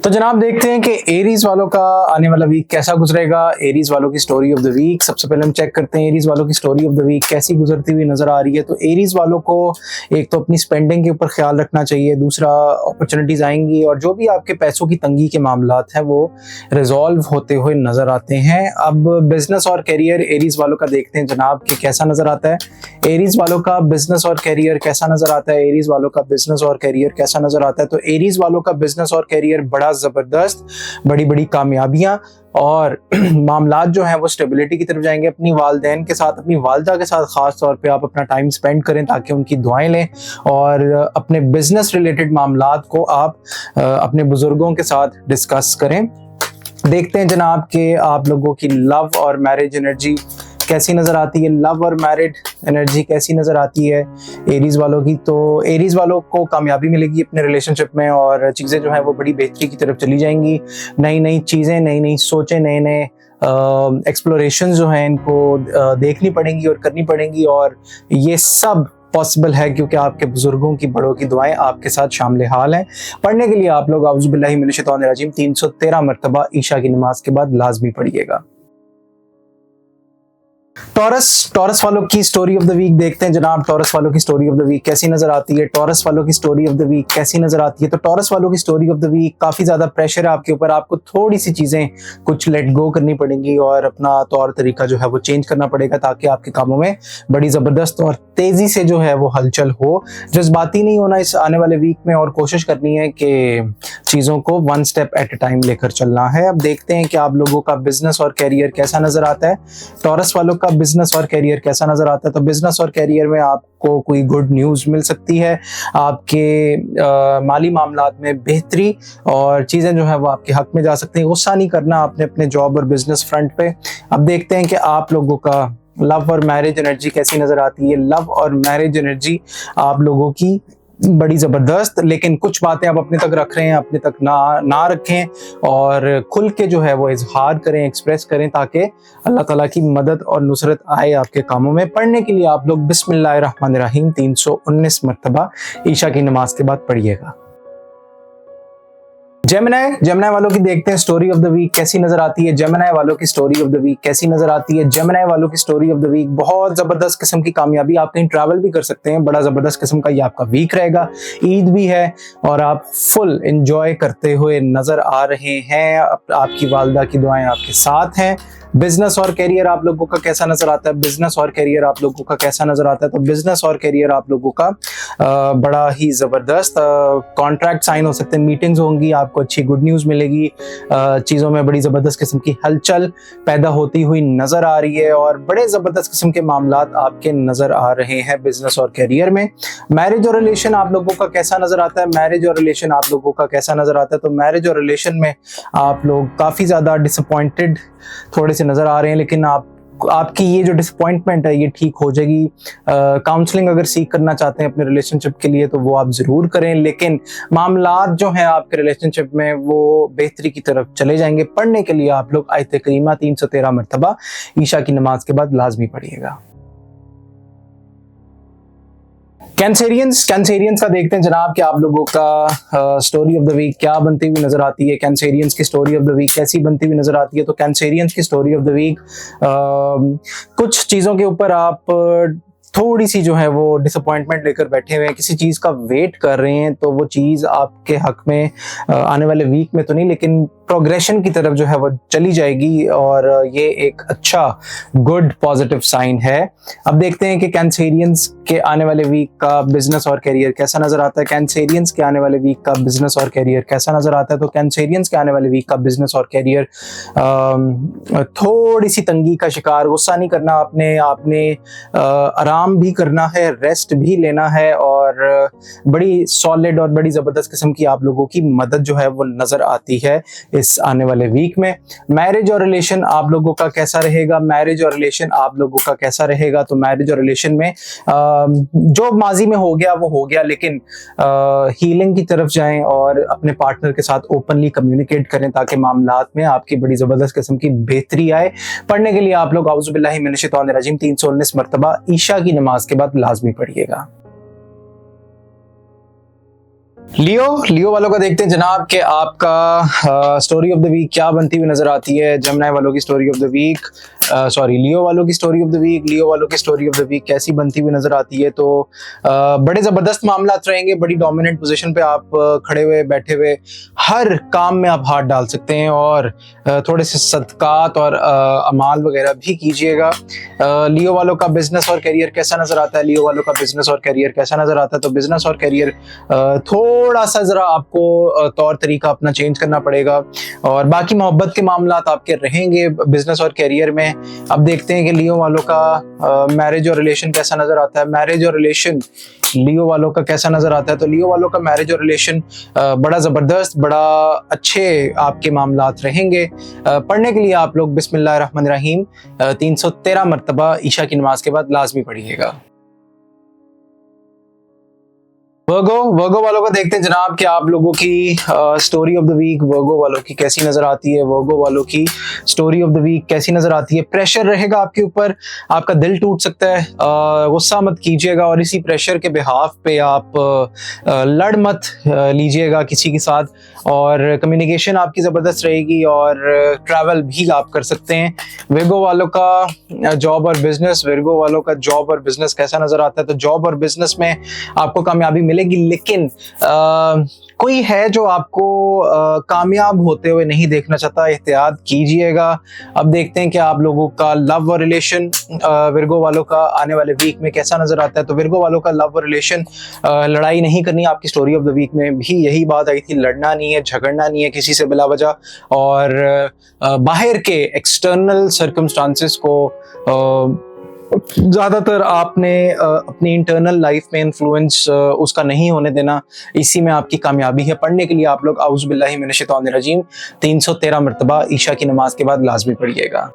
तो जनाब देखते हैं कि एरीज वालों का आने वाला वीक कैसा गुजरेगा। एरीज वालों की स्टोरी ऑफ द वीक सबसे पहले हम चेक करते हैं एरीज वालों की स्टोरी ऑफ द वीक कैसी गुजरती हुई नजर आ रही है। तो एरीज वालों को एक तो अपनी स्पेंडिंग के ऊपर ख्याल रखना चाहिए, दूसरा अपॉर्चुनिटीज आएंगी और जो भी आपके पैसों की तंगी के मामलात हैं वो रिजॉल्व होते हुए नजर आते हैं। अब बिजनेस और करियर एरीज वालों का देखते हैं जनाब कि कैसा नजर आता है। एरीज वालों का बिजनेस और करियर कैसा नजर आता है। एरीज वालों का बिजनेस और करियर कैसा नजर आता है। तो एरीज वालों का बिजनेस और करियर बड़ा जबरदस्त, बड़ी बड़ी कामयाबियां और मामलात जो है वो स्टेबिलिटी की तरफ जाएंगे। अपनी वालदैन के साथ, अपनी वालदा के साथ खास तौर पे आप अपना टाइम स्पेंड करें ताकि उनकी दुआएं लें और अपने बिजनेस रिलेटेड मामलात को आप अपने बुजुर्गों के साथ डिस्कस करें। देखते हैं जनाब कि आप लोगों की लव और मैरिज एनर्जी कैसी नजर आती है। लव और मैरिड एनर्जी कैसी नजर आती है एरीज वालों की। तो एरीज वालों को कामयाबी मिलेगी अपने रिलेशनशिप में और चीज़ें जो है वो बड़ी बेहतरी की तरफ चली जाएंगी। नई नई चीज़ें, नई नई सोचें, नए नए एक्सप्लोरेशन जो हैं इनको देखनी पड़ेंगी और करनी पड़ेंगी और ये सब पॉसिबल है क्योंकि आपके बुजुर्गों की, बड़ों की दुआएं आपके साथ शामिल हाल हैं। पढ़ने के लिए आप लोग औज़ु बिल्लाहि मिनश शैतानिर रजीम 313 मरतबा ईशा की नमाज के बाद लाजमी पढ़िएगा। टॉरस वालों की स्टोरी ऑफ द वीक देखते हैं जनाब। टॉरस वालों की स्टोरी ऑफ द वीक कैसी नजर आती है। टॉरस वालों की स्टोरी ऑफ द वीक कैसी नजर आती है। तो टॉरस वालों की स्टोरी ऑफ द वीक काफी ज्यादा प्रेशर है आपके ऊपर। आपको थोड़ी सी चीजें कुछ लेट गो करनी पड़ेंगी और अपना तौर तरीका जो है वो चेंज करना पड़ेगा ताकि आपके कामों में बड़ी जबरदस्त और तेजी से जो है वो हलचल हो। जज्बाती नहीं होना इस आने वाले वीक में और कोशिश करनी है कि चीजों को one step at A time लेकर चलना है। अब देखते हैं कि आप लोगों का बिजनेस और कैरियर कैसा नजर आता है। टॉरस वालों का बिजनेस और कैरियर कैसा नजर आता है। तो बिजनेस और कैरियर में आपको कोई गुड न्यूज मिल सकती है। आपके माली मामलात में बेहतरी और चीजें जो है वो आपके हक में जा सकती हैं। गुस्सा नहीं करना आपने अपने जॉब और बिजनेस फ्रंट पे। अब देखते हैं कि आप लोगों का लव और मैरिज एनर्जी कैसी नजर आती है। लव और मैरिज एनर्जी आप लोगों की बड़ी जबरदस्त, लेकिन कुछ बातें आप अपने तक रख रहे हैं, अपने तक ना रखें और खुल के जो है वो इजहार करें, एक्सप्रेस करें ताकि अल्लाह ताला की मदद और नुसरत आए आपके कामों में। पढ़ने के लिए आप लोग बिस्मिल्लाहिर्रहमानिर्रहीम 319 मरतबा ईशा की नमाज के बाद पढ़िएगा। जेमिनी वालों की देखते हैं स्टोरी ऑफ द वीक कैसी नजर आती है। जेमिनी वालों की स्टोरी ऑफ द वीक कैसी नजर आती है। जेमिनी वालों की स्टोरी ऑफ द वीक बहुत जबरदस्त किस्म की कामयाबी। आप कहीं ट्रैवल भी कर सकते हैं, बड़ा जबरदस्त किस्म का ये आपका वीक रहेगा। ईद भी है और आप फुल एंजॉय करते हुए नजर आ रहे हैं। आपकी वालदा की दुआएं आपके साथ हैं। बिजनेस और करियर आप लोगों का कैसा नजर आता है। बिजनेस और करियर आप लोगों का कैसा नजर आता है। तो बिजनेस और करियर आप लोगों का बड़ा ही जबरदस्त कॉन्ट्रैक्ट साइन हो सकते हैं, मीटिंग्स होंगी, आपको अच्छी गुड न्यूज मिलेगी, चीजों में बड़ी जबरदस्त किस्म की हलचल पैदा होती हुई नजर आ रही है और बड़े जबरदस्त किस्म के मामलात आपके नजर आ रहे हैं बिजनेस और करियर में। मैरिज और रिलेशन आप लोगों का कैसा नजर आता है। मैरिज और रिलेशन आप लोगों का कैसा नजर आता है। तो मैरिज और रिलेशन में आप लोग काफी ज्यादा डिसअपॉइंटेड थोड़े से नजर आ रहे हैं, लेकिन आपकी ये जो डिसअपॉइंटमेंट है ये ठीक हो जाएगी। काउंसलिंग अगर सीख करना चाहते हैं अपने रिलेशनशिप के लिए तो वो आप जरूर करें, लेकिन मामलात जो हैं आपके रिलेशनशिप में वो बेहतरी की तरफ चले जाएंगे। पढ़ने के लिए आप लोग आयत करीमा 313 मरतबा ईशा की नमाज के बाद लाजमी पढ़िएगा। कैंसेरियंस का देखते हैं जनाब कि आप लोगों का स्टोरी ऑफ द वीक क्या बनती हुई नजर आती है। कैंसेरियंस की स्टोरी ऑफ द वीक कैसी बनती हुई नजर आती है। तो कैंसेरियंस की स्टोरी ऑफ द वीक कुछ चीज़ों के ऊपर आप थोड़ी सी जो है वो डिसअपॉइंटमेंट लेकर बैठे हुए हैं, किसी चीज का वेट कर रहे हैं तो वो चीज आपके हक में आने वाले वीक में तो नहीं लेकिन प्रोग्रेशन की तरफ जो है वो चली जाएगी और ये एक अच्छा गुड पॉजिटिव साइन है। अब देखते हैं कि कैंसेरियंस के आने वाले वीक का बिजनेस और करियर कैसा नजर आता है। कैंसेरियंस के आने वाले वीक का बिजनेस और करियर कैसा नजर आता है। तो कैंसेरियंस के आने वाले वीक का बिजनेस और करियर थोड़ी सी तंगी का शिकार। गुस्सा नहीं करना आपने आराम भी करना है, रेस्ट भी लेना है और बड़ी सॉलिड और बड़ी जबरदस्त किस्म की आप लोगों की मदद जो है वो नजर आती है इस आने वाले वीक में। मैरिज और रिलेशन आप लोगों का कैसा रहेगा। मैरिज और रिलेशन आप लोगों का कैसा रहेगा। तो मैरिज और रिलेशन में जो माजी में हो गया वो हो गया, लेकिन हीलिंग की तरफ जाएं और अपने पार्टनर के साथ ओपनली कम्युनिकेट करें ताकि मामलात में आपकी बड़ी जबरदस्त किस्म की बेहतरी आए। पढ़ने के लिए आप लोग औज़ु बिल्लाहि मिनश शैतानिर रजीम 319 मरतबा ईशा की नमाज के बाद लाजमी पढ़िएगा। लियो वालों का देखते हैं जनाब कि आपका स्टोरी ऑफ द वीक क्या बनती हुई नजर आती है। जेमिनी वालों की story of the week, sorry Leo वालों की story of the week, Leo वालों की स्टोरी ऑफ द वीक कैसी बनती हुई नजर आती है। तो बड़े जबरदस्त मामला रहेंगे, बड़ी डोमिनेंट पोजीशन पे आप खड़े हुए बैठे हुए हर काम में आप हाथ डाल सकते हैं और थोड़े से सदकात और अमाल वगैरह भी कीजिएगा। लियो वालों का बिजनेस और करियर कैसा नजर आता है, लियो वालों का बिजनेस और करियर कैसा नजर आता है। तो बिजनेस और करियर थोड़ा सा जरा आपको तौर तरीका अपना चेंज करना पड़ेगा और बाकी मोहब्बत के मामलात आपके रहेंगे बिजनेस और करियर में। अब देखते हैं कि लियो वालों का मैरिज और रिलेशन कैसा नजर आता है। मैरिज और रिलेशन लियो वालों का कैसा नजर आता है। तो लियो वालों का मैरिज और रिलेशन बड़ा जबरदस्त, बड़ा अच्छे आपके मामलात रहेंगे। पढ़ने के लिए आप लोग बिस्मिल्लाहिर्रहमानिर्रहीम 313 मरतबा ईशा की नमाज के बाद लाजमी पढ़िएगा। वर्गो वालों का देखते हैं जनाब कि आप लोगों की स्टोरी ऑफ द वीक वर्गो वालों की कैसी नजर आती है। वर्गो वालों की स्टोरी ऑफ द वीक कैसी नजर आती है। प्रेशर रहेगा आपके ऊपर, आपका दिल टूट सकता है, गुस्सा मत कीजिएगा और इसी प्रेशर के बिहाफ पे आप लड़ मत लीजिएगा किसी के साथ। और कम्युनिकेशन आपकी जबरदस्त रहेगी और ट्रैवल भी आप कर सकते हैं। वर्गो वालों का जॉब और बिजनेस, वर्गो वालों का जॉब और बिजनेस कैसा नजर आता है। तो जॉब और बिजनेस में आपको कामयाबी मिलेगी, लेकिन कोई है जो आपको कामयाब होते हुए नहीं देखना चाहता, एहतियात कीजिएगा। अब देखते हैं कि आप लोगों का लव और रिलेशन विर्गो वालों का आने वाले वीक में कैसा नजर आता है। तो विर्गो वालों का लव और रिलेशन, लड़ाई नहीं करनी। आपकी स्टोरी ऑफ द वीक में भी यही बात आई थी, लड़ना नहीं है, झगड़ना नहीं है किसी से बिला वजह और बाहर के एक्सटर्नल सर्कमस्टांसेस को ज्यादातर आपने अपनी इंटरनल लाइफ में इन्फ्लुएंस उसका नहीं होने देना। इसी में आपकी कामयाबी है। पढ़ने के लिए आप लोग औज़ु बिल्लाहि मिनश शैतानिर रजीम 313 मरतबा ईशा की नमाज के बाद लाजमी पढ़िएगा।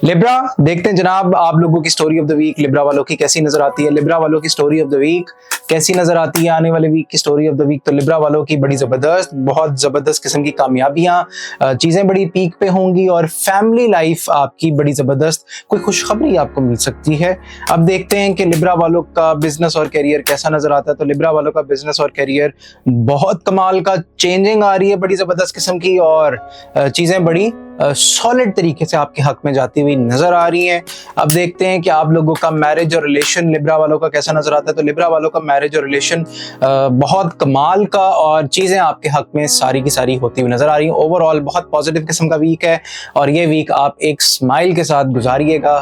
लिब्रा देखते हैं जनाब आप लोगों की story of the week Libra वालों की कैसी नजर आती है। लिब्रा वालों की स्टोरी ऑफ द वीक कैसी नजर आती है आने वाले वीक की स्टोरी ऑफ द वीक। तो लिब्रा वालों की बड़ी जबरदस्त, बहुत जबरदस्त किस्म की कामयाबियां, चीजें बड़ी पीक पे होंगी और फैमिली लाइफ आपकी बड़ी जबरदस्त, कोई खुशखबरी आपको मिल सकती है। अब देखते हैं कि लिब्रा वालों का बिजनेस और करियर कैसा नजर आता है। तो लिब्रा वालों का बिजनेस और करियर बहुत कमाल का, चेंजिंग आ रही है बड़ी जबरदस्त किस्म की और चीजें बड़ी सॉलिड तरीके से आपके हक में जाती हुई नजर आ रही हैं। अब देखते हैं कि आप लोगों का मैरिज और रिलेशन लिब्रा वालों का कैसा नजर आता है। तो लिब्रा वालों का मैरिज और रिलेशन बहुत कमाल का और चीजें आपके हक में सारी की सारी होती हुई नजर आ रही हैं। ओवरऑल बहुत पॉजिटिव किस्म का वीक है और ये वीक आप एक स्माइल के साथ गुजारिएगा।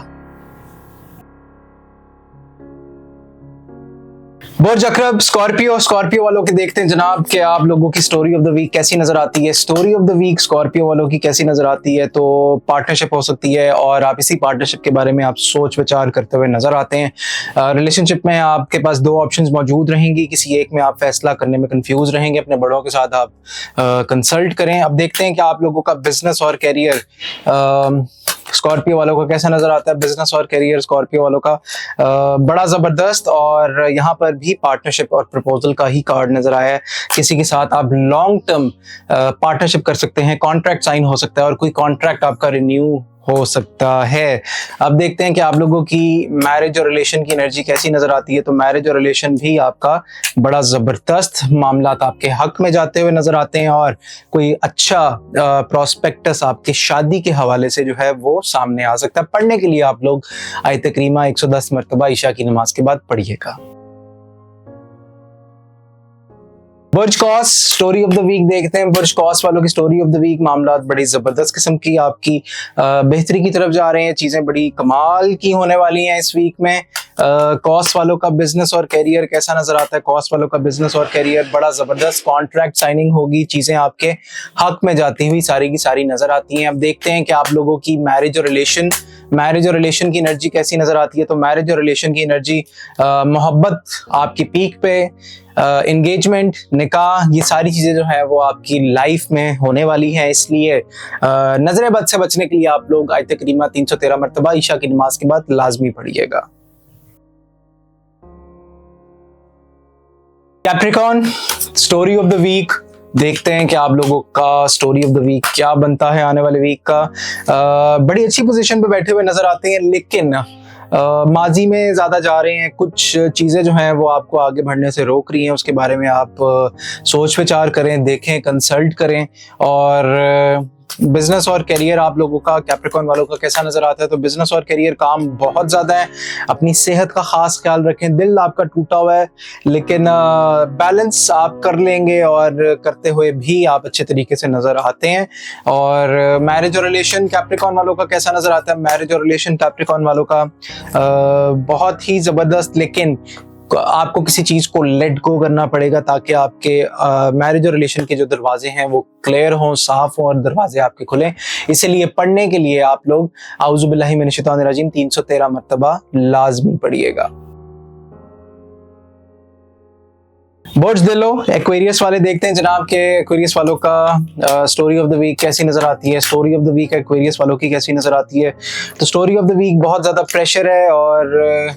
बुर्ज अकरब स्कॉर्पियो वालों के देखते हैं जनाब कि आप लोगों की स्टोरी ऑफ द वीक कैसी नजर आती है। Story of the week Scorpio वालों की कैसी नजर आती है। तो पार्टनरशिप हो सकती है और आप इसी पार्टनरशिप के बारे में आप सोच विचार करते हुए नजर आते हैं। रिलेशनशिप में आपके पास दो ऑप्शंस मौजूद रहेंगी, किसी एक में आप फैसला करने में कंफ्यूज रहेंगे, अपने बड़ों के साथ आप कंसल्ट करें। अब देखते हैं कि आप लोगों का बिजनेस और कैरियर स्कॉर्पियो वालों का कैसा नजर आता है। बिजनेस और करियर स्कॉर्पियो वालों का बड़ा जबरदस्त और यहाँ पर भी पार्टनरशिप और प्रपोजल का ही कार्ड नजर आया है। किसी के साथ आप लॉन्ग टर्म पार्टनरशिप कर सकते हैं, कॉन्ट्रैक्ट साइन हो सकता है और कोई कॉन्ट्रैक्ट आपका रिन्यू हो सकता है। अब देखते हैं कि आप लोगों की मैरिज और रिलेशन की एनर्जी कैसी नजर आती है। तो मैरिज और रिलेशन भी आपका बड़ा जबरदस्त, मामलात आपके हक में जाते हुए नजर आते हैं और कोई अच्छा प्रोस्पेक्टस आपके शादी के हवाले से जो है वो सामने आ सकता है। पढ़ने के लिए आप लोग आयत करीमा 110 मरतबा ईशा की नमाज के बाद पढ़िएगा। बुर्ज कॉस स्टोरी ऑफ द वीक देखते हैं। बुर्ज कॉस वालों की स्टोरी ऑफ द वीक, मामला बड़ी जबरदस्त किस्म की आपकी बेहतरी की तरफ जा रहे हैं, चीजें बड़ी कमाल की होने वाली हैं इस वीक में। कॉस वालों का बिजनेस और कैरियर कैसा नजर आता है। कॉस वालों का बिजनेस और कैरियर बड़ा जबरदस्त, कॉन्ट्रैक्ट साइनिंग होगी, चीजें आपके हक में जाती हुई सारी की सारी नजर आती हैं। अब देखते हैं कि आप लोगों की मैरिज और रिलेशन की एनर्जी कैसी नजर आती है। तो मैरिज और रिलेशन की एनर्जी, मोहब्बत आपकी पीक पे, एंगेजमेंट, निकाह, ये सारी चीजें जो है वो आपकी लाइफ में होने वाली हैं। इसलिए नजर बद से बचने के लिए आप लोग आयत करीमा 313 मरतबा ईशा की नमाज के बाद लाजमी पढ़िएगा। Capricorn story of the week देखते हैं कि आप लोगों का स्टोरी ऑफ द वीक क्या बनता है आने वाले वीक का। बड़ी अच्छी पोजीशन पे बैठे हुए नजर आते हैं, लेकिन माजी में ज़्यादा जा रहे हैं, कुछ चीज़ें जो हैं वो आपको आगे बढ़ने से रोक रही हैं, उसके बारे में आप सोच विचार करें, देखें, कंसल्ट करें। और बिजनेस और करियर आप लोगों का, कैप्रिकॉर्न वालों का कैसा नजर आता है? तो बिजनेस और करियर काम बहुत ज्यादा है। अपनी सेहत का खास ख्याल रखें। दिल आपका टूटा हुआ है, लेकिन बैलेंस आप कर लेंगे और करते हुए भी आप अच्छे तरीके से नजर आते हैं। और मैरिज और रिलेशन कैप्रिकॉर्न वालों का कैसा नजर आता है? मैरिज और रिलेशन कैप्रिकॉर्न वालों का बहुत ही जबरदस्त, लेकिन आपको किसी चीज को लेट गो करना पड़ेगा ताकि आपके मैरिज और रिलेशन के जो दरवाजे हैं वो क्लियर हों, साफ हों और दरवाजे आपके खुलें। इसीलिए पढ़ने के लिए आप लोग आऊज़ु बिल्लाहि मिनश शैतानिर रजीम 313 मरतबा लाजमी पढ़िएगा। बुर्ज दिलो एक्वेरियस वाले देखते हैं जनाब के एक्वेरियस वालों का स्टोरी ऑफ द वीक कैसी नजर आती है। Story of the week Aquarius वालों की कैसी नजर आती है? तो स्टोरी ऑफ द वीक बहुत ज्यादा प्रेशर है और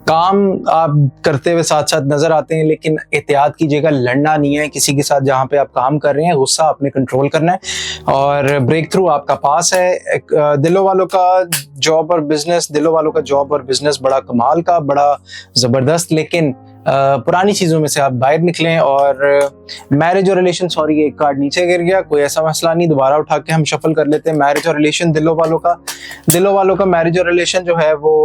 काम आप करते हुए साथ साथ नजर आते हैं, लेकिन एहतियात कीजिएगा, लड़ना नहीं है किसी के साथ जहां पे आप काम कर रहे हैं। गुस्सा आपने कंट्रोल करना है और ब्रेक थ्रू आपका पास है। दिलों वालों का जॉब और बिजनेस, दिलों वालों का जॉब और बिजनेस बड़ा कमाल का, बड़ा जबरदस्त, लेकिन पुरानी चीजों में से आप बाहर निकलें। और मैरिज और रिलेशन, सॉरी एक कार्ड नीचे गिर गया, कोई ऐसा मसला नहीं, दोबारा उठा के हम शफल कर लेते हैं। मैरिज और रिलेशन दिलों वालों का मैरिज और रिलेशन जो है वो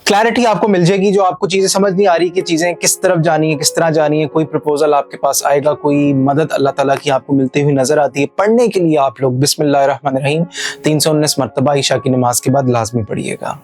क्लैरिटी आपको मिल जाएगी। जो आपको चीजें समझ नहीं आ रही कि चीजें किस तरफ जानी है, किस तरह जानी है, कोई प्रपोजल आपके पास आएगा, कोई मदद अल्लाह ताला की आपको मिलती हुई नजर आती है। पढ़ने के लिए आप लोग बिस्मिल्लाहिर्रहमानिर्रहीम 319 मरतबा ईशा की नमाज के बाद लाजमी पढ़िएगा।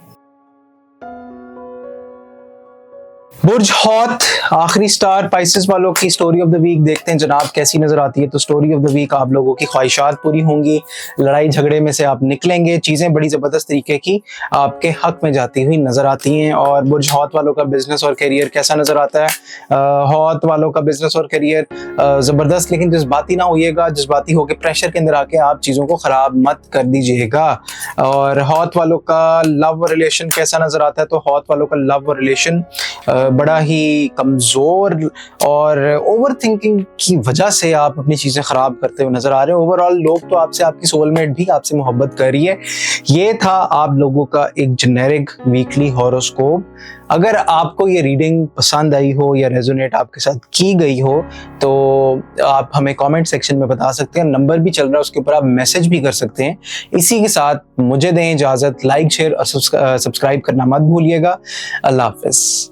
बुर्ज हौत आखिरी स्टार पाइसेस वालों की स्टोरी ऑफ द वीक देखते हैं जनाब कैसी नजर आती है। तो स्टोरी ऑफ द वीक आप लोगों की ख्वाहिशात पूरी होंगी, लड़ाई झगड़े में से आप निकलेंगे, चीजें बड़ी जबरदस्त तरीके की आपके हक में जाती हुई नजर आती हैं। और बुर्ज हौत वालों का बिजनेस और करियर कैसा नजर आता है? हौत वालों का बिजनेस और करियर जबरदस्त, लेकिन जज्बाती ना होइएगा। जज्बाती होकर प्रेशर के अंदर आके आप चीजों को खराब मत कर दीजिएगा। और हौत वालों का लव रिलेशन कैसा नजर आता है? तो हौत वालों का लव रिलेशन बड़ा ही कमजोर और ओवर थिंकिंग की वजह से आप अपनी चीजें खराब करते हुए नजर आ रहे हैं। ओवरऑल लोग तो आपसे, आपकी सोलमेट भी आपसे मोहब्बत कर रही है। ये था आप लोगों का एक जेनेरिक वीकली हॉरोस्कोप। अगर आपको ये रीडिंग पसंद आई हो या रेजोनेट आपके साथ की गई हो तो आप हमें कमेंट सेक्शन में बता सकते हैं। नंबर भी चल रहा है, उसके ऊपर आप मैसेज भी कर सकते हैं। इसी के साथ मुझे दें इजाजत। लाइक, शेयर और सब्सक्राइब करना मत भूलिएगा। अल्लाह हाफिज।